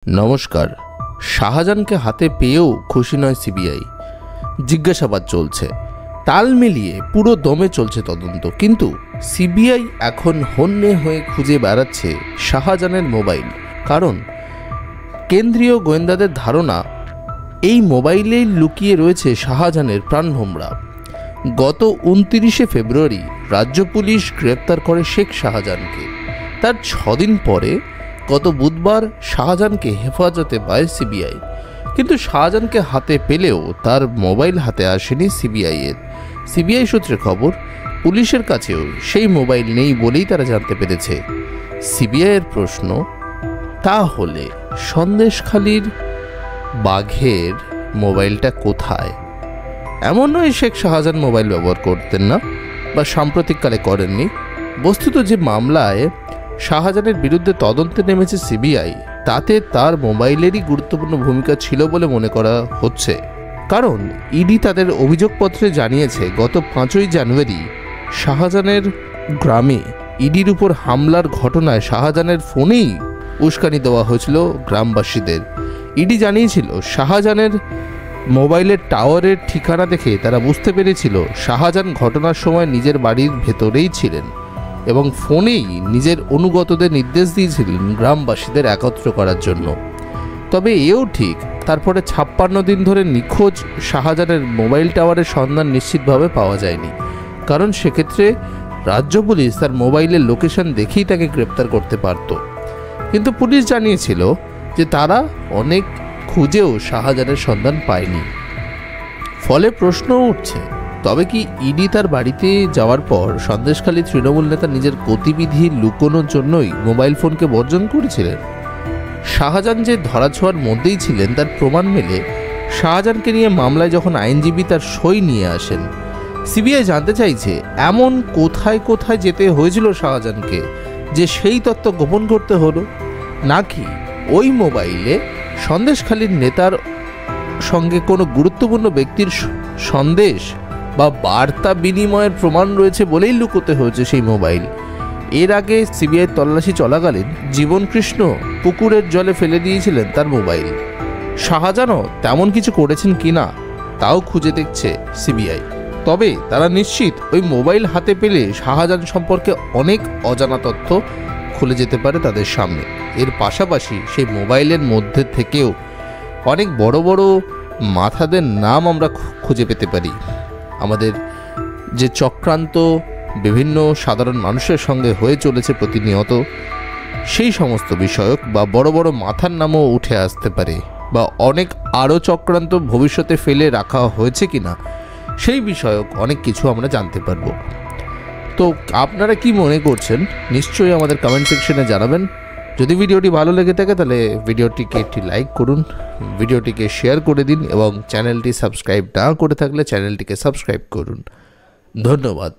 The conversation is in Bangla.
নমস্কার। শাহজাহানকে হাতে পেয়েও খুশি নয় সিবিআই। জিজ্ঞাসাবাদ চলছে, তাল মিলিয়ে পুরো দমে চলছে তদন্ত, কিন্তু সিবিআই এখন হন্যে হয়ে খুঁজে বেড়াচ্ছে শাহজাহানের মোবাইল। কারণ কেন্দ্রীয় গোয়েন্দাদের ধারণা এই মোবাইলেই লুকিয়ে রয়েছে শাহজাহানের প্রাণভোমরা। গত 29শে ফেব্রুয়ারি রাজ্য পুলিশ গ্রেপ্তার করে শেখ শাহজাহানকে। তার 6 দিন পরে গত বুধবার শাহজাহানকে হেফাজতে পায় সিবিআই। কিন্তু শাহজাহানকে হাতে পেলেও তার মোবাইল হাতে আসেনি সিবিআইয়ের। সিবিআই সূত্রে খবর, পুলিশের কাছেও সেই মোবাইল নেই বলেই তারা জানতে পেরেছে। সিবিআইয়ের প্রশ্ন, তাহলে সন্দেশখালীর বাঘের মোবাইলটা কোথায়? এমন নয় শেখ শাহজাহান মোবাইল ব্যবহার করতেন না বা সাম্প্রতিককালে করেননি। বস্তুত যে মামলায় শাহজাহানের বিরুদ্ধে তদন্তে নেমেছে সিবিআই, তাতে তার মোবাইলেরই গুরুত্বপূর্ণ ভূমিকা ছিল বলে মনে করা হচ্ছে। কারণ ইডি তাদের অভিযোগপত্রে জানিয়েছে, গত 5ই জানুয়ারি শাহজাহানের গ্রামে ইডির উপর হামলার ঘটনায় শাহজাহানের ফোনেই উস্কানি দেওয়া হয়েছিল গ্রামবাসীদের। ইডি জানিয়েছিল, শাহজাহানের মোবাইলের টাওয়ারের ঠিকানা দেখে তারা বুঝতে পেরেছিল শাহজাহান ঘটনার সময় নিজের বাড়ির ভেতরেই ছিলেন এবং ফোনেই নিজের অনুগতদের নির্দেশ দিয়েছিলেন গ্রামবাসীদের একত্র করার জন্য। তবে এও ঠিক, তারপরে 56 দিন ধরে নিখোঁজ শাহজাহানের মোবাইল টাওয়ারের সন্ধান নিশ্চিতভাবে পাওয়া যায়নি। কারণ সেক্ষেত্রে রাজ্য পুলিশ তার মোবাইলের লোকেশন দেখেই তাকে গ্রেপ্তার করতে পারত। কিন্তু পুলিশ জানিয়েছিল যে তারা অনেক খুঁজেও শাহজাহানের সন্ধান পায়নি। ফলে প্রশ্ন উঠছে, তবে কি ইডি তার বাড়িতে যাওয়ার পর সন্দেশখালী তৃণমূল নেতা নিজের গতিবিধি লুকোনোর জন্যই মোবাইল ফোনকে বর্জন করেছিলেন? শাহজাহান যে ধরাছোঁয়ার মধ্যেই ছিলেন তার প্রমাণ মেলে শাহজাহানকে নিয়ে মামলায় যখন আইনজীবী তার সই নিয়ে আসেন। সিবিআই জানতে চাইছে, এমন কোথায় কোথায় যেতে হয়েছিল শাহজাহানকে যে সেই তথ্য গোপন করতে হলো, নাকি ওই মোবাইলে সন্দেশখালীর নেতার সঙ্গে কোনো গুরুত্বপূর্ণ ব্যক্তির সন্দেশ বা বার্তা বিনিময়ের প্রমাণ রয়েছে বলেই লুকোতে হয়েছে সেই মোবাইল। এর আগে সিবিআই তল্লাশি চলাকালীন জীবনকৃষ্ণ পুকুরের জলে ফেলে দিয়েছিলেন তার মোবাইল। শাহজাহানও তেমন কিছু করেছেন কিনা তাও খুঁজে দেখছে সিবিআই। তবে তারা নিশ্চিত, ওই মোবাইল হাতে পেলে শাহজাহান সম্পর্কে অনেক অজানা তথ্য খুলে যেতে পারে তাদের সামনে। এর পাশাপাশি সেই মোবাইলের মধ্যে থেকেও অনেক বড় বড় মাথাদের নাম আমরা খুঁজে পেতে পারি। আমাদের যে চক্রান্ত বিভিন্ন সাধারণ মানুষের সঙ্গে হয়ে চলেছে প্রতিনিয়ত, সেই সমস্ত বিষয়ক বা বড় বড় মাথার নামও উঠে আসতে পারে, বা অনেক আরও চক্রান্ত ভবিষ্যতে ফেলে রাখা হয়েছে কিনা সেই বিষয়ক অনেক কিছু আমরা জানতে পারবো। তো আপনারা কি মনে করছেন নিশ্চয়ই আমাদের কমেন্ট সেকশনে জানাবেন। যদি ভিডিওটি ভালো লেগে থাকে তাহলে ভিডিওটিকে একটি লাইক করুন, ভিডিওটিকে শেয়ার করে দিন এবং চ্যানেলটি সাবস্ক্রাইব না করে থাকলে চ্যানেলটিকে সাবস্ক্রাইব করুন। ধন্যবাদ।